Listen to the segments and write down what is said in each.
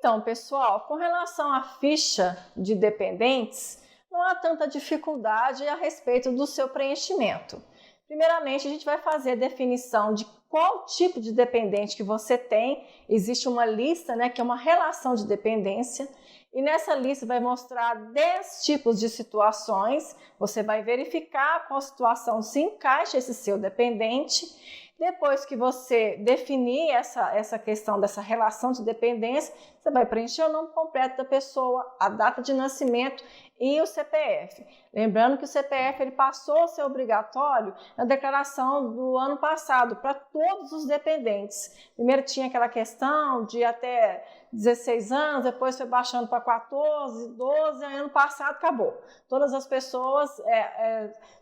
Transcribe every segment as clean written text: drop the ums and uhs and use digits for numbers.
Então, pessoal, com relação à ficha de dependentes, não há tanta dificuldade a respeito do seu preenchimento. Primeiramente, a gente vai fazer a definição de qual tipo de dependente que você tem. Existe uma lista, que é uma relação de dependência, e nessa lista vai mostrar 10 tipos de situações. Você vai verificar qual situação se encaixa esse seu dependente. Depois que você definir essa questão dessa relação de dependência, você vai preencher o nome completo da pessoa, a data de nascimento e o CPF. Lembrando que o CPF ele passou a ser obrigatório na declaração do ano passado para todos os dependentes. Primeiro tinha aquela questão de até 16 anos, depois foi baixando para 14, 12, ano passado acabou. Todas as pessoas,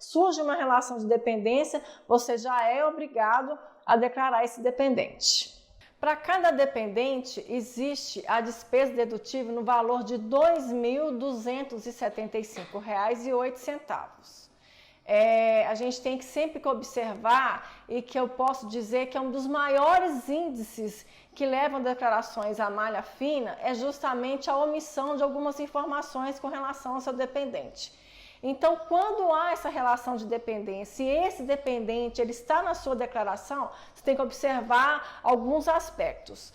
surge uma relação de dependência, você já é obrigado a declarar esse dependente. Para cada dependente, existe a despesa dedutível no valor de R$ 2.275,08. A gente tem que sempre observar, e que eu posso dizer que é um dos maiores índices que levam declarações à malha fina, é justamente a omissão de algumas informações com relação ao seu dependente. Então, quando há essa relação de dependência e esse dependente ele está na sua declaração, você tem que observar alguns aspectos.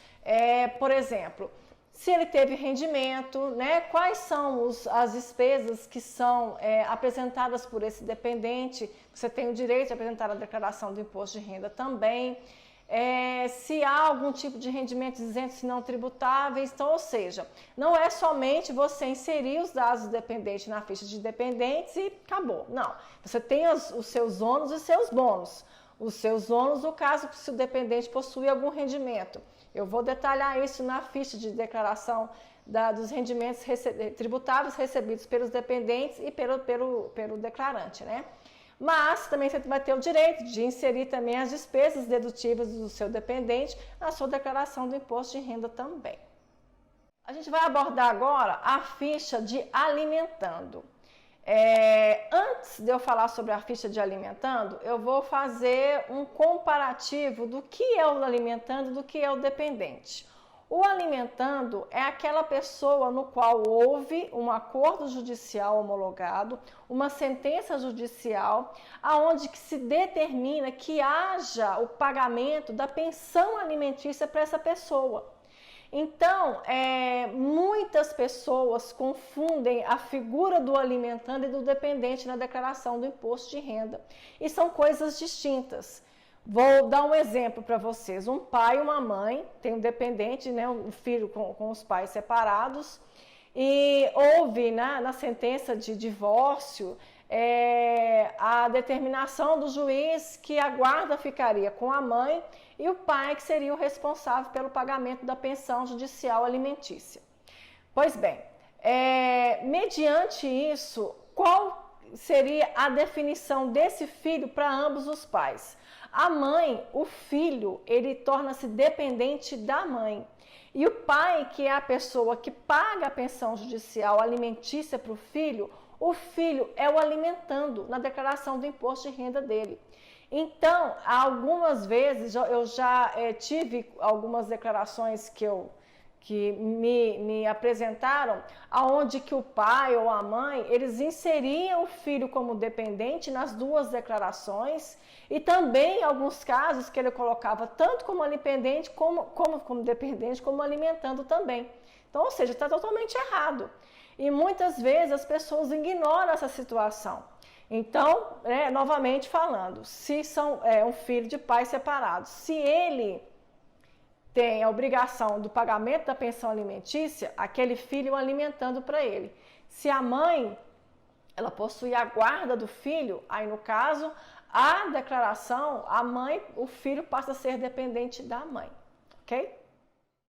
Por exemplo, se ele teve rendimento, quais são as despesas que são apresentadas por esse dependente, você tem o direito de apresentar a declaração do imposto de renda também. Se há algum tipo de rendimentos isentos e não tributáveis, então, ou seja, não é somente você inserir os dados do dependente na ficha de dependentes e acabou, não. Você tem os seus ônus e seus bônus. Os seus ônus, no caso, se o dependente possui algum rendimento. Eu vou detalhar isso na ficha de declaração dos rendimentos tributáveis recebidos pelos dependentes e pelo declarante, Mas também você vai ter o direito de inserir também as despesas dedutíveis do seu dependente na sua declaração do imposto de renda também. A gente vai abordar agora a ficha de alimentando. Antes de eu falar sobre a ficha de alimentando, eu vou fazer um comparativo do que é o alimentando e do que é o dependente. O alimentando é aquela pessoa no qual houve um acordo judicial homologado, uma sentença judicial, aonde que se determina que haja o pagamento da pensão alimentícia para essa pessoa. Então, muitas pessoas confundem a figura do alimentando e do dependente na declaração do imposto de renda. E são coisas distintas. Vou dar um exemplo para vocês. Um pai e uma mãe têm um dependente, um filho com os pais separados, e houve na sentença de divórcio a determinação do juiz que a guarda ficaria com a mãe e o pai que seria o responsável pelo pagamento da pensão judicial alimentícia. Pois bem, mediante isso, qual seria a definição desse filho para ambos os pais? A mãe, o filho, ele torna-se dependente da mãe. E o pai, que é a pessoa que paga a pensão judicial alimentícia para o filho é o alimentando na declaração do imposto de renda dele. Então, algumas vezes, eu já tive algumas declarações que me apresentaram, aonde que o pai ou a mãe, eles inseriam o filho como dependente nas duas declarações, e também em alguns casos que ele colocava tanto como dependente, como dependente, como alimentando também. Então, ou seja, está totalmente errado. E muitas vezes as pessoas ignoram essa situação. Então, novamente falando, se são um filho de pais separados, se ele tem a obrigação do pagamento da pensão alimentícia, aquele filho alimentando para ele. Se a mãe, ela possui a guarda do filho, aí no caso, a declaração, a mãe, o filho passa a ser dependente da mãe, ok?